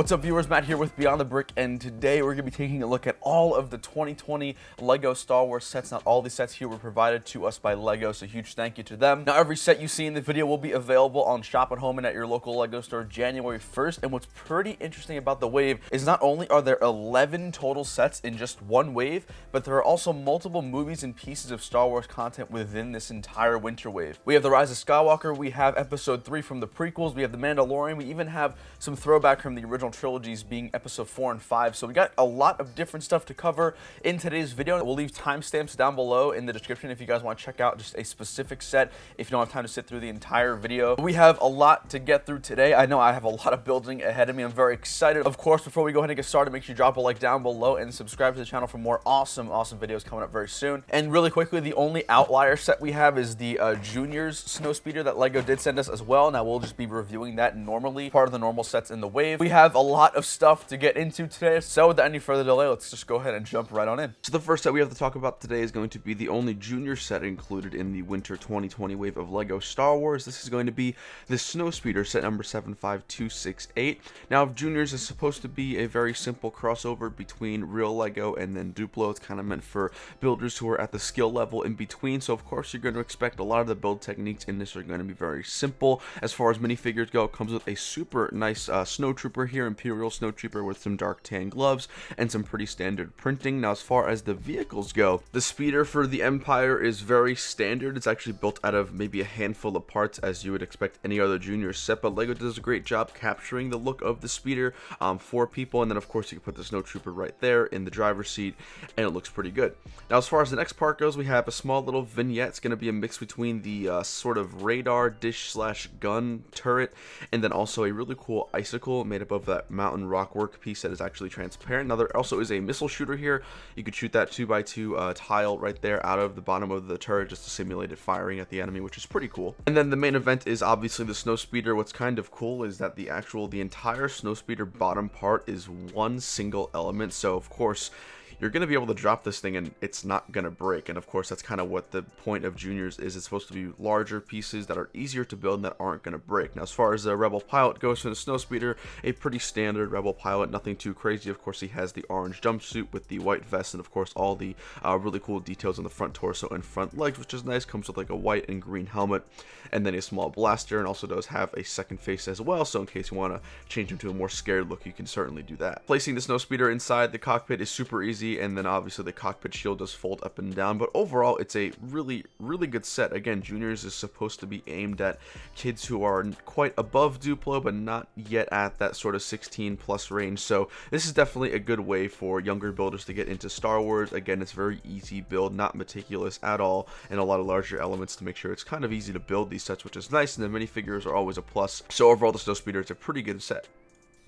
What's up, viewers? Matt here with Beyond the Brick, and today we're going to be taking a look at all of the 2020 LEGO Star Wars sets. Not all these sets here were provided to us by LEGO, so huge thank you to them. Now, every set you see in the video will be available on Shop at Home and at your local LEGO store January 1st, and what's pretty interesting about the wave is not only are there 11 total sets in just one wave, but there are also multiple movies and pieces of Star Wars content within this entire winter wave. We have The Rise of Skywalker, we have Episode 3 from the prequels, we have The Mandalorian, we even have some throwback from the original trilogies being Episode 4 and 5. So we got a lot of different stuff to cover in today's video. We'll leave timestamps down below in the description if you guys want to check out just a specific set if you don't have time to sit through the entire video. We have a lot to get through today. I know I have a lot of building ahead of me. I'm very excited. Of course, before we go ahead and get started, make sure you drop a like down below and subscribe to the channel for more awesome videos coming up very soon. And really quickly, the only outlier set we have is the Juniors Snowspeeder that LEGO did send us as well. Now we'll just be reviewing that normally, part of the normal sets in the wave. We have a lot of stuff to get into today, so without any further delay, let's just go ahead and jump right on in. So the first set we have to talk about today is going to be the only junior set included in the winter 2020 wave of LEGO Star Wars. This is going to be the Snowspeeder set number 75268. Now, juniors is supposed to be a very simple crossover between real LEGO and then Duplo. It's kind of meant for builders who are at the skill level in between, so of course you're going to expect a lot of the build techniques in this are going to be very simple. As far as minifigures go, it comes with a super nice snowtrooper here, Imperial Snowtrooper, with some dark tan gloves and some pretty standard printing. Now, as far as the vehicles go, the speeder for the Empire is very standard. It's actually built out of maybe a handful of parts, as you would expect any other junior set, but LEGO does a great job capturing the look of the speeder for people. And then of course you can put the Snowtrooper right there in the driver's seat, and it looks pretty good. Now, as far as the next part goes, we have a small little vignette. It's going to be a mix between the sort of radar dish slash gun turret, and then also a really cool icicle made up of that mountain rock work piece that is actually transparent. Now, there also is a missile shooter here. You could shoot that 2x2 tile right there out of the bottom of the turret just to simulate it firing at the enemy, which is pretty cool. And then the main event is obviously the Snowspeeder. What's kind of cool is that the entire Snowspeeder bottom part is one single element, so of course you're going to be able to drop this thing and it's not going to break. And of course that's kind of what the point of juniors is. It's supposed to be larger pieces that are easier to build and that aren't going to break. Now, as far as the Rebel pilot goes for the Snowspeeder, a pretty standard Rebel pilot, nothing too crazy. Of course he has the orange jumpsuit with the white vest, and of course all the really cool details on the front torso and front legs, which is nice. Comes with like a white and green helmet and then a small blaster, and also does have a second face as well, so in case you want to change him to a more scared look, you can certainly do that. Placing the Snowspeeder inside the cockpit is super easy, and then obviously the cockpit shield does fold up and down, but overall it's a really good set. Again, juniors is supposed to be aimed at kids who are quite above Duplo but not yet at that sort of 16 plus range, so this is definitely a good way for younger builders to get into Star Wars. Again, it's very easy build, not meticulous at all, and a lot of larger elements to make sure it's kind of easy to build these sets, which is nice, and the minifigures are always a plus. So overall, the Snowspeeder is a pretty good set.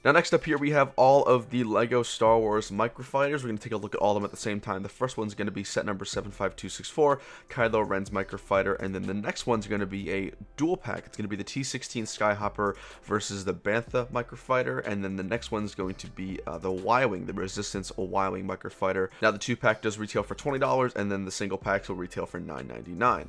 Now, next up here, we have all of the LEGO Star Wars Microfighters. We're going to take a look at all of them at the same time. The first one's going to be set number 75264, Kylo Ren's Microfighter, and then the next one's going to be a dual pack. It's going to be the T-16 Skyhopper versus the Bantha Microfighter, and then the next one's going to be the Y-Wing, the Resistance Y-Wing Microfighter. Now, the two-pack does retail for $20, and then the single packs will retail for $9.99.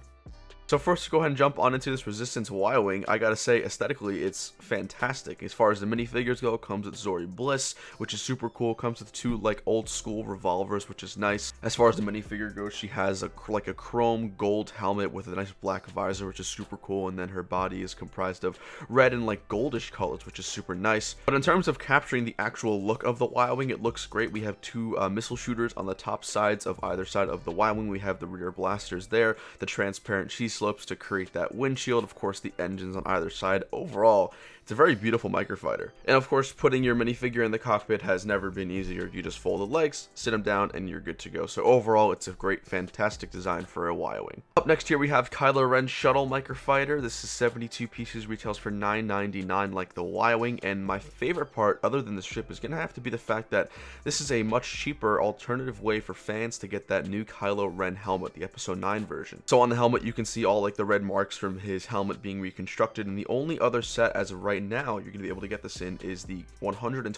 So first, to go ahead and jump on into this Resistance Y-Wing, I gotta say, aesthetically, it's fantastic. As far as the minifigures go, it comes with Zori Bliss, which is super cool. It comes with two, like, old-school revolvers, which is nice. As far as the minifigure goes, she has, a chrome gold helmet with a nice black visor, which is super cool, and then her body is comprised of red and, like, goldish colors, which is super nice. But in terms of capturing the actual look of the Y-Wing, it looks great. We have two missile shooters on the top sides of either side of the Y-Wing. We have the rear blasters there, the transparent cheese slopes to create that windshield, of course the engines on either side. Overall, it's a very beautiful microfighter. And of course, putting your minifigure in the cockpit has never been easier. You just fold the legs, sit them down, and you're good to go. So overall, it's a great, fantastic design for a Y-Wing. Up next here, we have Kylo Ren's Shuttle Microfighter. This is 72 pieces, retails for $9.99 like the Y-Wing. And my favorite part, other than the ship, is going to have to be the fact that this is a much cheaper alternative way for fans to get that new Kylo Ren helmet, the Episode 9 version. So on the helmet, you can see all like the red marks from his helmet being reconstructed. And the only other set as of right now you're going to be able to get this in is the $120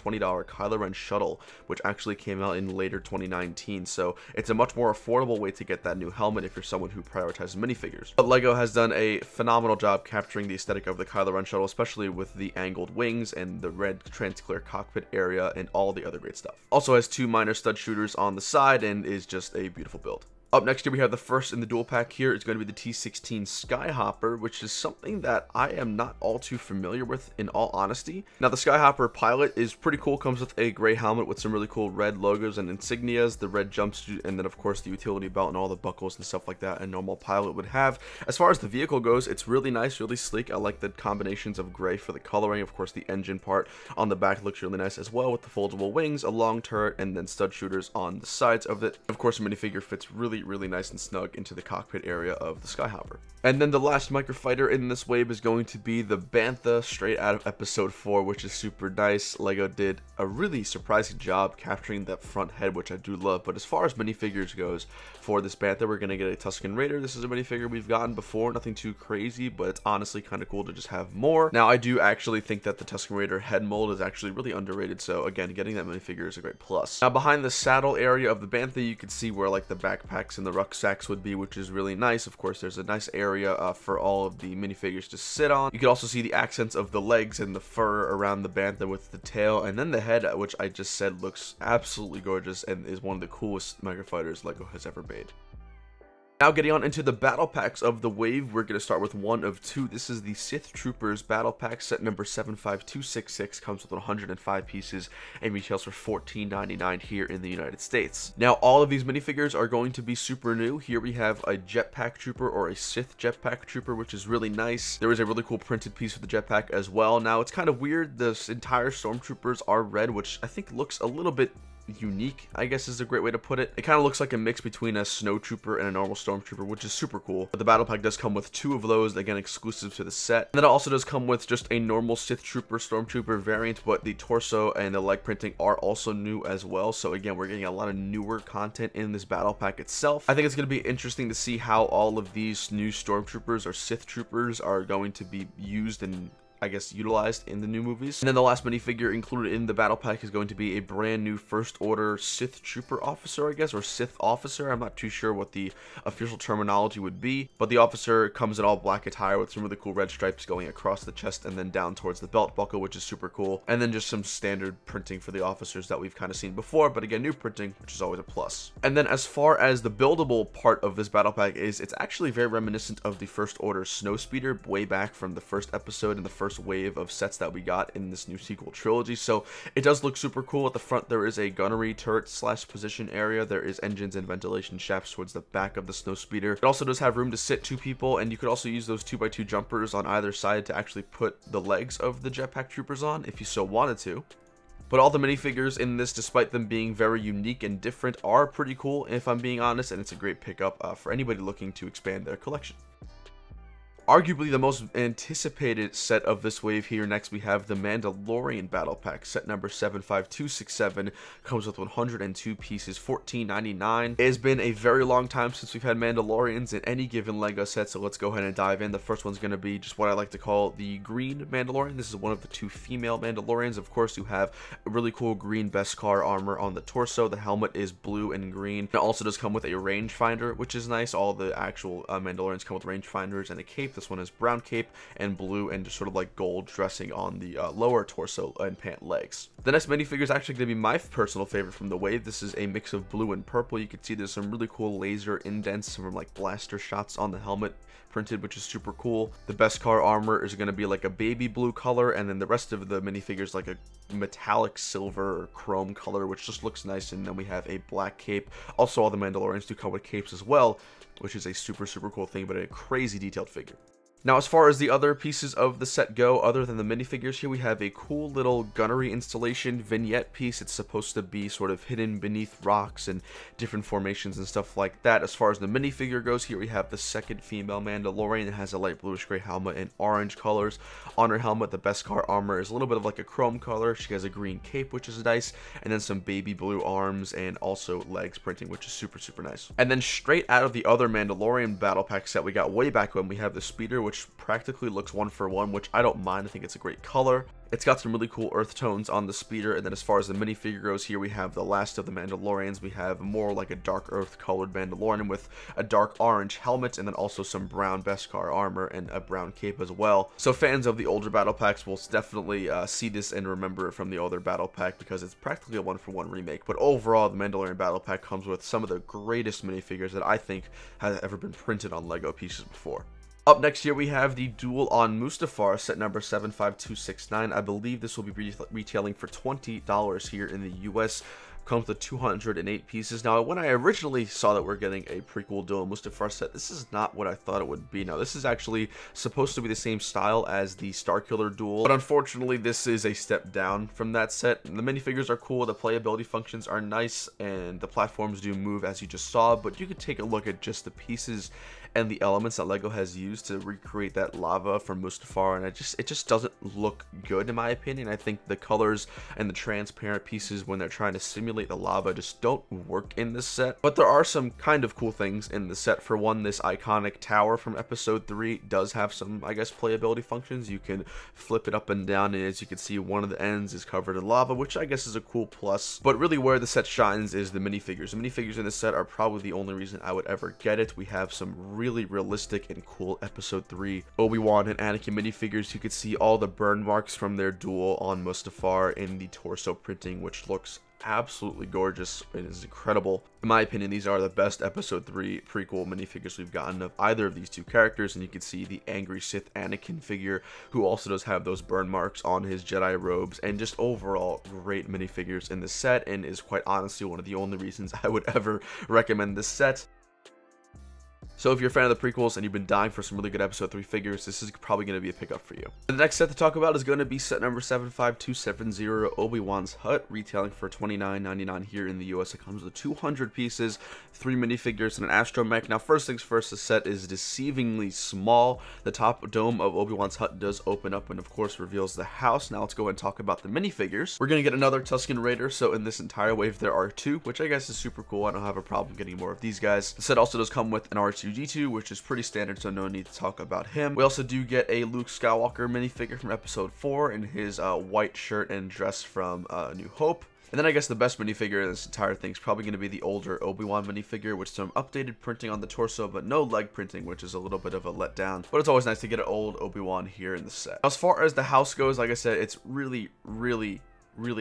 Kylo Ren shuttle, which actually came out in later 2019. So it's a much more affordable way to get that new helmet if you're someone who prioritizes minifigures. But LEGO has done a phenomenal job capturing the aesthetic of the Kylo Ren shuttle, especially with the angled wings and the red transclear cockpit area and all the other great stuff. Also has 2 minor stud shooters on the side and is just a beautiful build. Up next here we have the first in the dual pack here. It's going to be the T-16 Skyhopper, which is something that I am not all too familiar with in all honesty. Now the Skyhopper pilot is pretty cool, comes with a gray helmet with some really cool red logos and insignias, the red jumpsuit, and then of course the utility belt and all the buckles and stuff like that a normal pilot would have. As far as the vehicle goes, it's really nice, really sleek. I like the combinations of gray for the coloring. Of course the engine part on the back looks really nice as well, with the foldable wings, a long turret, and then stud shooters on the sides of it. Of course the minifigure fits really nice and snug into the cockpit area of the Skyhopper. And then the last microfighter in this wave is going to be the Bantha, straight out of episode 4, which is super nice. LEGO did a really surprising job capturing that front head, which I do love. But as far as minifigures goes for this Bantha, we're going to get a Tusken Raider. This is a minifigure we've gotten before, nothing too crazy, but it's honestly kind of cool to just have more. Now I do actually think that the Tusken Raider head mold is actually really underrated, so again, getting that minifigure is a great plus. Now behind the saddle area of the Bantha, you can see where like the backpacks and the rucksacks would be, which is really nice. Of course there's a nice area for all of the minifigures to sit on. You can also see the accents of the legs and the fur around the Bantha with the tail, and then the head, which I just said looks absolutely gorgeous and is one of the coolest microfighters LEGO has ever made. Now getting on into the battle packs of the wave, we're going to start with one of 2. This is the Sith Troopers battle pack, set number 75266, comes with 105 pieces and retails for $14.99 here in the United States. Now all of these minifigures are going to be super new. Here we have a jetpack trooper, or a Sith jetpack trooper, which is really nice. There is a really cool printed piece for the jetpack as well. Now it's kind of weird, this entire stormtroopers are red, which I think looks a little bit unique, I guess is a great way to put it. It kind of looks like a mix between a snow trooper and a normal stormtrooper, which is super cool. But the battle pack does come with 2 of those, again exclusive to the set. And then it also does come with just a normal Sith trooper stormtrooper variant, but the torso and the leg printing are also new as well. So again, we're getting a lot of newer content in this battle pack itself. I think it's going to be interesting to see how all of these new stormtroopers or Sith troopers are going to be used and I guess utilized in the new movies. And then the last minifigure included in the battle pack is going to be a brand new First Order Sith Trooper officer, I guess, or Sith officer. I'm not too sure what the official terminology would be, but the officer comes in all black attire with some really cool red stripes going across the chest and then down towards the belt buckle, which is super cool. And then just some standard printing for the officers that we've kind of seen before, but again, new printing, which is always a plus. And then as far as the buildable part of this battle pack is, it's actually very reminiscent of the First Order Snowspeeder way back from the first episode and the first wave of sets that we got in this new sequel trilogy. So it does look super cool. At the front there is a gunnery turret slash position area. There is engines and ventilation shafts towards the back of the Snowspeeder. It also does have room to sit 2 people, and you could also use those 2x2 jumpers on either side to actually put the legs of the jetpack troopers on if you so wanted to. But all the minifigures in this, despite them being very unique and different, are pretty cool if I'm being honest, and it's a great pickup for anybody looking to expand their collection. Arguably the most anticipated set of this wave here. Next we have the Mandalorian Battlepack, set number 75267, comes with 102 pieces, $14.99. It has been a very long time since we've had Mandalorians in any given LEGO set, so let's go ahead and dive in. The first one's going to be just what I like to call the green Mandalorian. This is one of the 2 female Mandalorians. Of course, you have a really cool green Beskar armor on the torso. The helmet is blue and green. It also does come with a rangefinder, which is nice. All the actual Mandalorians come with rangefinders and a cape. This one is brown cape and blue and just sort of like gold dressing on the lower torso and pant legs. The next minifigure is actually going to be my personal favorite from the wave. This is a mix of blue and purple. You can see there's some really cool laser indents from like blaster shots on the helmet printed, which is super cool. The Beskar armor is going to be like a baby blue color, and then the rest of the minifigures like a metallic silver or chrome color, which just looks nice. And then we have a black cape. Also, all the Mandalorians do come with capes as well, which is a super cool thing, but a crazy detailed figure. Now, as far as the other pieces of the set go, other than the minifigures here, we have a cool little gunnery installation vignette piece. It's supposed to be sort of hidden beneath rocks and different formations and stuff like that. As far as the minifigure goes, here we have the second female Mandalorian. It has a light bluish gray helmet and orange colors. On her helmet, the Beskar armor is a little bit of like a chrome color. She has a green cape, which is nice, and then some baby blue arms and also legs printing, which is super, super nice. And then straight out of the other Mandalorian Battlepack set we got way back when, we have the Speeder, which practically looks 1-for-1, which I don't mind. I think it's a great color. It's got some really cool earth tones on the Speeder. And then as far as the minifigure goes, here we have the last of the Mandalorians. We have more like a dark earth colored Mandalorian with a dark orange helmet, and then also some brown Beskar armor and a brown cape as well. So fans of the older battle packs will definitely see this and remember it from the older battle pack, because it's practically a 1-for-1 remake. But overall, the Mandalorian battle pack comes with some of the greatest minifigures that I think have ever been printed on Lego pieces before. Up next here we have the Duel on Mustafar, set number 75269. I believe this will be retailing for $20 here in the US. Comes with 208 pieces. Now, when I originally saw that we're getting a prequel Duel Mustafar set, this is not what I thought it would be. Now, this is actually supposed to be the same style as the Starkiller Duel, but unfortunately, this is a step down from that set. The minifigures are cool, the playability functions are nice, and the platforms do move as you just saw, but you could take a look at just the pieces and the elements that Lego has used to recreate that lava from Mustafar, and it just doesn't look good in my opinion. I think the colors and the transparent pieces when they're trying to simulate the lava just don't work in this set. But there are some kind of cool things in the set. For one, this iconic tower from episode 3 does have some, I guess, playability functions. You can flip it up and down, and as you can see, one of the ends is covered in lava, which I guess is a cool plus. But really where the set shines is the minifigures. The minifigures in this set are probably the only reason I would ever get it. We have some really realistic and cool episode 3 Obi-Wan and Anakin minifigures. You could see all the burn marks from their duel on Mustafar in the torso printing, which looks absolutely gorgeous. It is incredible. In my opinion, these are the best episode 3 prequel minifigures we've gotten of either of these two characters. And you can see the angry Sith Anakin figure, who also does have those burn marks on his Jedi robes, and just overall great minifigures in the set, and is quite honestly one of the only reasons I would ever recommend this set. So if you're a fan of the prequels and you've been dying for some really good episode 3 figures, this is probably going to be a pickup for you. The next set to talk about is going to be set number 75270, Obi-Wan's Hut, retailing for $29.99 here in the US. It comes with 200 pieces, 3 minifigures, and an astromech. Now, first things first, the set is deceivingly small. The top dome of Obi-Wan's Hut does open up and, of course, reveals the house. Now, let's go ahead and talk about the minifigures. We're going to get another Tusken Raider, so in this entire wave, there are 2, which I guess is super cool. I don't have a problem getting more of these guys. The set also does come with an R2-D2, which is pretty standard, so no need to talk about him. We also do get a Luke Skywalker minifigure from episode 4 in his white shirt and dress from New Hope. And then I guess the best minifigure in this entire thing is probably going to be the older Obi-Wan minifigure, with some updated printing on the torso, but no leg printing, which is a little bit of a letdown. But it's always nice to get an old Obi-Wan here in the set. As far as the house goes, like I said, it's really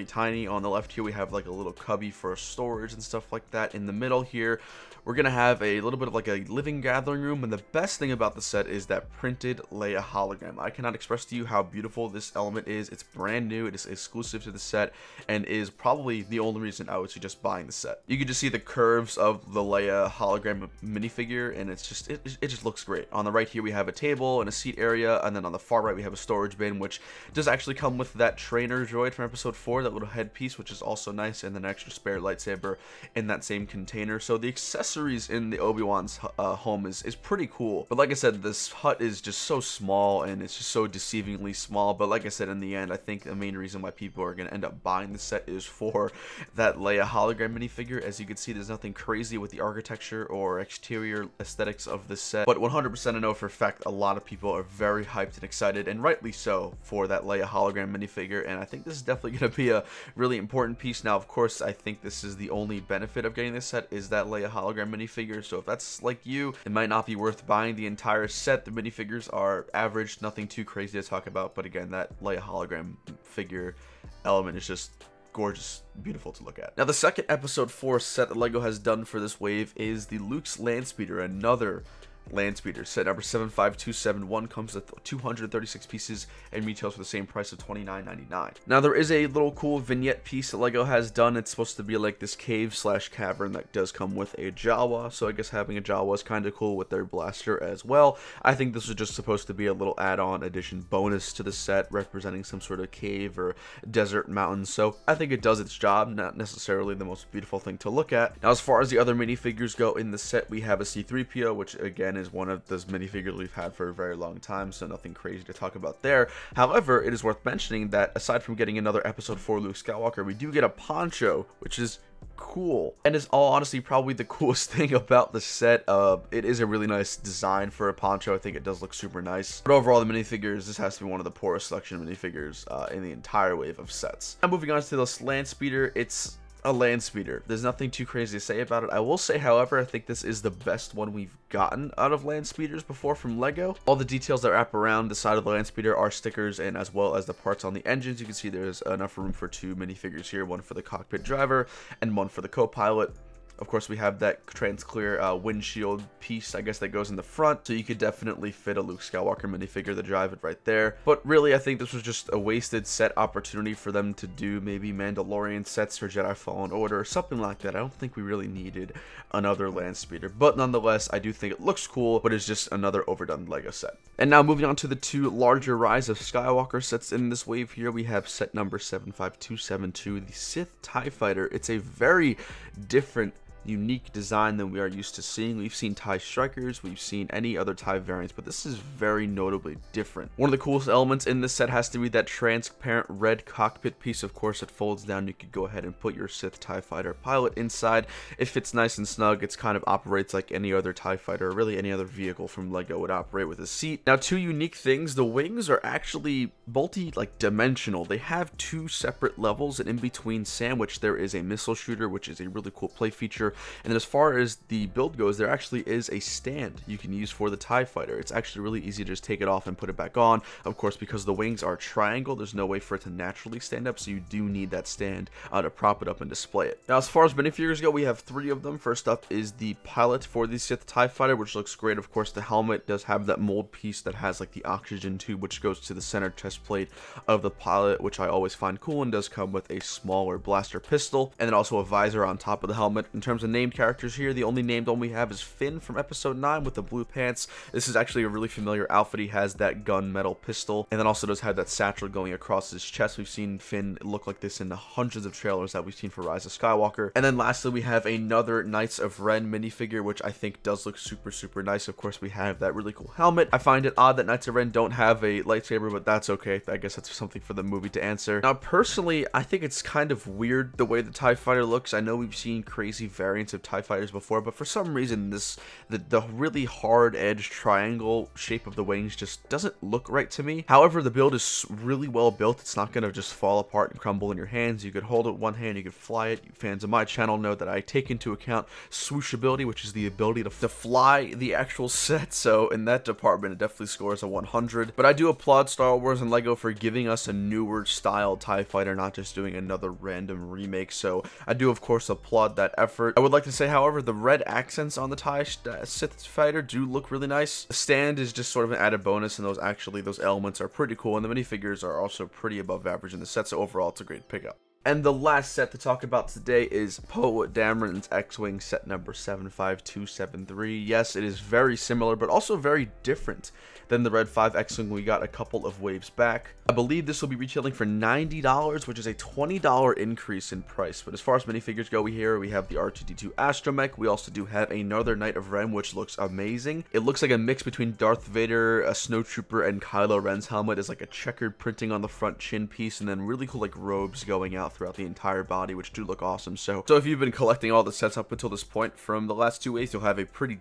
tiny. On the left here we have like a little cubby for storage and stuff like that. In the middle here we're gonna have a little bit of like a living gathering room, and the best thing about the set is that printed Leia hologram. I cannot express to you how beautiful this element is. It's brand new, it is exclusive to the set, and is probably the only reason I would suggest buying the set. You can just see the curves of the Leia hologram minifigure, and it's just it just looks great. On the right here we have a table and a seat area, and then on the far right we have a storage bin, which does actually come with that trainer droid from episode 4, that little headpiece, which is also nice, and then an extra spare lightsaber in that same container. So the accessories in the Obi-Wan's home is pretty cool. But like I said, this hut is just so small, and it's just so deceivingly small. But like I said, in the end, I think the main reason why people are going to end up buying the set is for that Leia hologram minifigure. As you can see, there's nothing crazy with the architecture or exterior aesthetics of this set, but 100% I know for a fact a lot of people are very hyped and excited, and rightly so, for that Leia hologram minifigure. And I think this is definitely going to be a really important piece. Now, of course, I think this is the only benefit of getting this set, is that Leia hologram minifigure. So if that's like you, it might not be worth buying the entire set. The minifigures are average, nothing too crazy to talk about, but again, that Leia hologram figure element is just gorgeous, beautiful to look at. Now, the second episode 4 set that Lego has done for this wave is the Luke's Landspeeder, another Landspeeder. Set number 75271 comes with 236 pieces and retails for the same price of $29.99. Now there is a little cool vignette piece that LEGO has done. It's supposed to be like this cave slash cavern that does come with a Jawa, so I guess having a Jawa is kind of cool with their blaster as well. I think this was just supposed to be a little add-on addition bonus to the set, representing some sort of cave or desert mountain, so I think it does its job, not necessarily the most beautiful thing to look at. Now as far as the other minifigures go in the set, we have a C-3PO, which again is one of those minifigures we've had for a very long time, so nothing crazy to talk about there. However, it is worth mentioning that aside from getting another episode 4 Luke Skywalker, we do get a poncho, which is cool and is all honestly probably the coolest thing about the set. It is a really nice design for a poncho. I think it does look super nice, but overall the minifigures, this has to be one of the poorest selection of minifigures in the entire wave of sets. Now moving on to this Landspeeder, it's a Landspeeder. There's nothing too crazy to say about it. I will say, however, I think this is the best one we've gotten out of Landspeeders before from LEGO. All the details that wrap around the side of the Landspeeder are stickers, and as well as the parts on the engines. You can see there's enough room for 2 minifigures here, one for the cockpit driver and one for the co-pilot. Of course, we have that trans-clear windshield piece, I guess, that goes in the front, so you could definitely fit a Luke Skywalker minifigure to drive it right there. But really, I think this was just a wasted set opportunity for them to do maybe Mandalorian sets for Jedi Fallen Order or something like that. I don't think we really needed another Landspeeder, but nonetheless, I do think it looks cool, but it's just another overdone LEGO set. And now moving on to the 2 larger Rise of Skywalker sets in this wave here, we have set number 75272, the Sith Tie Fighter. It's a very different, unique design than we are used to seeing. We've seen TIE Strikers, we've seen any other TIE variants, but this is very notably different. One of the coolest elements in this set has to be that transparent red cockpit piece. Of course, it folds down. You could go ahead and put your Sith TIE Fighter pilot inside. It fits nice and snug. It kind of operates like any other TIE Fighter, or really any other vehicle from LEGO would operate with a seat. Now, 2 unique things. The wings are actually dimensional. They have 2 separate levels, and in between sandwich there is a missile shooter, which is a really cool play feature. And then as far as the build goes, there actually is a stand you can use for the TIE Fighter. It's actually really easy to just take it off and put it back on. Of course, because the wings are triangle, there's no way for it to naturally stand up, so you do need that stand to prop it up and display it. Now, as far as minifigures go, we have 3 of them. First up is the pilot for the Sith TIE Fighter, which looks great. Of course, the helmet does have that mold piece that has like the oxygen tube, which goes to the center chest plate of the pilot, which I always find cool, and does come with a smaller blaster pistol, and then also a visor on top of the helmet. In terms of named characters here, the only named one we have is Finn from episode 9 with the blue pants. This is actually a really familiar outfit. He has that gunmetal pistol, and then also does have that satchel going across his chest. We've seen Finn look like this in the hundreds of trailers that we've seen for Rise of Skywalker. And then lastly, we have another Knights of Ren minifigure, which I think does look super nice. Of course, we have that really cool helmet. I find it odd that Knights of Ren don't have a lightsaber, but that's okay. I guess that's something for the movie to answer. Now, personally, I think it's kind of weird the way the TIE Fighter looks. I know we've seen crazy variants of TIE Fighters before, but for some reason the really hard edge triangle shape of the wings just doesn't look right to me. However, the build is really well built. It's not going to just fall apart and crumble in your hands. You could hold it with one hand, you could fly it. You fans of my channel know that I take into account swooshability, which is the ability to fly the actual set, so in that department it definitely scores a 100. But I do applaud Star Wars and LEGO for giving us a newer style TIE Fighter, not just doing another random remake, so I do of course applaud that effort. I would like to say, however, the red accents on the TIE Sith Fighter do look really nice. The stand is just sort of an added bonus, and those elements are pretty cool, and the minifigures are also pretty above average in the set, so overall it's a great pickup. And the last set to talk about today is Poe Dameron's X-Wing set number 75273. Yes, it is very similar, but also very different than the Red 5 X-Wing we got a couple of waves back. I believe this will be retailing for $90, which is a $20 increase in price. But as far as minifigures go, we have the R2-D2 Astromech. We also do have another Knight of Ren, which looks amazing. It looks like a mix between Darth Vader, a Snowtrooper, and Kylo Ren's helmet. Is like a checkered printing on the front chin piece, and then really cool like robes going out throughout the entire body, which do look awesome. So if you've been collecting all the sets up until this point from the last 2 waves, you'll have a pretty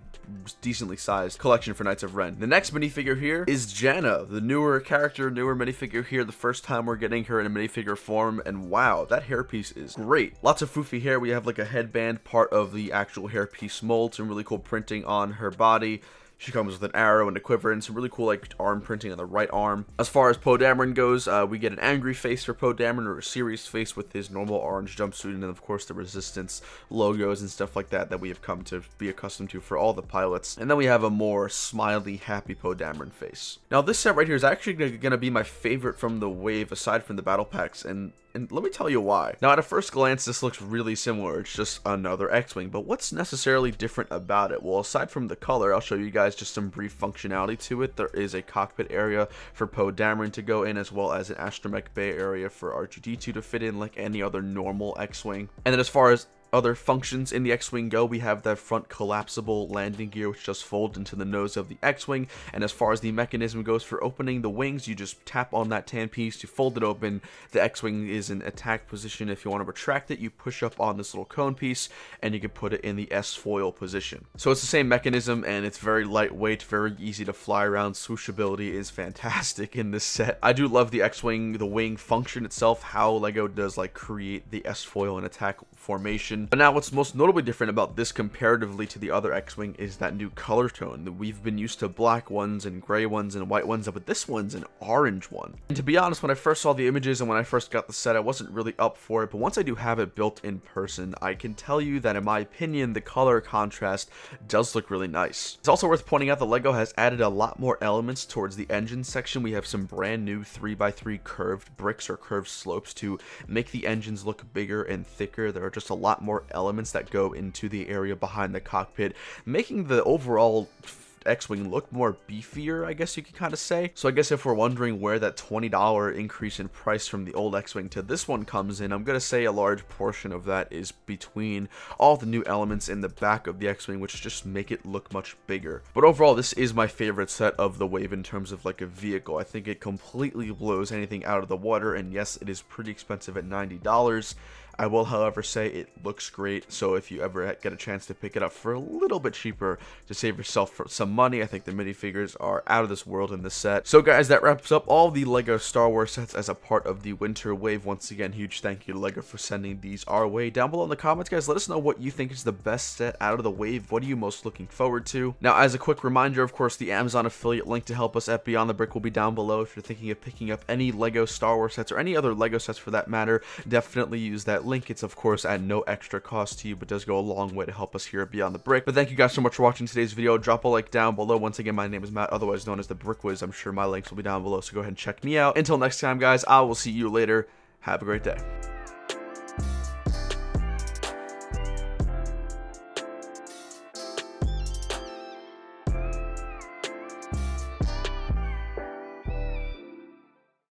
decently sized collection for Knights of Ren. The next minifigure here is Janna, the newer minifigure here. The first time we're getting her in a minifigure form, and wow, that hairpiece is great. Lots of foofy hair. We have like a headband part of the actual hairpiece mold, some really cool printing on her body. She comes with an arrow and a quiver and some really cool like arm printing on the right arm. As far as Poe Dameron goes, we get an angry face for Poe Dameron, or a serious face with his normal orange jumpsuit, and then of course the Resistance logos and stuff like that we have come to be accustomed to for all the pilots. And then we have a more smiley, happy Poe Dameron face. Now this set right here is actually going to be my favorite from the wave, aside from the battle packs, and let me tell you why. Now, at a first glance, this looks really similar. It's just another X-Wing, but what's necessarily different about it? Well, aside from the color, I'll show you guys just some brief functionality to it. There is a cockpit area for Poe Dameron to go in, as well as an astromech bay area for R2-D2 to fit in like any other normal X-Wing. And then as far as other functions in the X-Wing go, we have that front collapsible landing gear which just folds into the nose of the X-Wing, and as far as the mechanism goes for opening the wings, you just tap on that tan piece to fold it open. The X-Wing is in attack position. If you want to retract it, you push up on this little cone piece and you can put it in the S-foil position. So it's the same mechanism, and it's very lightweight, very easy to fly around. Swooshability is fantastic in this set. I do love the X-Wing, the wing function itself, how LEGO does like create the S-foil in attack formation. But now what's most notably different about this comparatively to the other X-Wing is that new color tone. We've been used to black ones and gray ones and white ones, but this one's an orange one. And to be honest, when I first saw the images and when I first got the set, I wasn't really up for it, but once I do have it built in person, I can tell you that in my opinion, the color contrast does look really nice. It's also worth pointing out that LEGO has added a lot more elements towards the engine section. We have some brand new 3x3 curved bricks or curved slopes to make the engines look bigger and thicker. There are just a lot more elements that go into the area behind the cockpit, making the overall X-Wing look more beefier, I guess you could kind of say. So I guess if we're wondering where that $20 increase in price from the old X-Wing to this one comes in, I'm going to say a large portion of that is between all the new elements in the back of the X-Wing, which just make it look much bigger. But overall, this is my favorite set of the wave in terms of like a vehicle. I think it completely blows anything out of the water, and yes, it is pretty expensive at $90. I will, however, say it looks great, so if you ever get a chance to pick it up for a little bit cheaper to save yourself some money, I think the minifigures are out of this world in this set. So guys, that wraps up all the LEGO Star Wars sets as a part of the winter wave. Once again, huge thank you to LEGO for sending these our way. Down below in the comments, guys, let us know what you think is the best set out of the wave. What are you most looking forward to? Now, as a quick reminder, of course, the Amazon affiliate link to help us at Beyond the Brick will be down below. If you're thinking of picking up any LEGO Star Wars sets or any other LEGO sets for that matter, definitely use that link. It's of course at no extra cost to you, but does go a long way to help us here at Beyond the Brick. But thank you guys so much for watching today's video. Drop a like down below. Once again, my name is Matt, otherwise known as the Brick Wiz. I'm sure my links will be down below, so go ahead and check me out. Until next time, guys, I will see you later. Have a great day.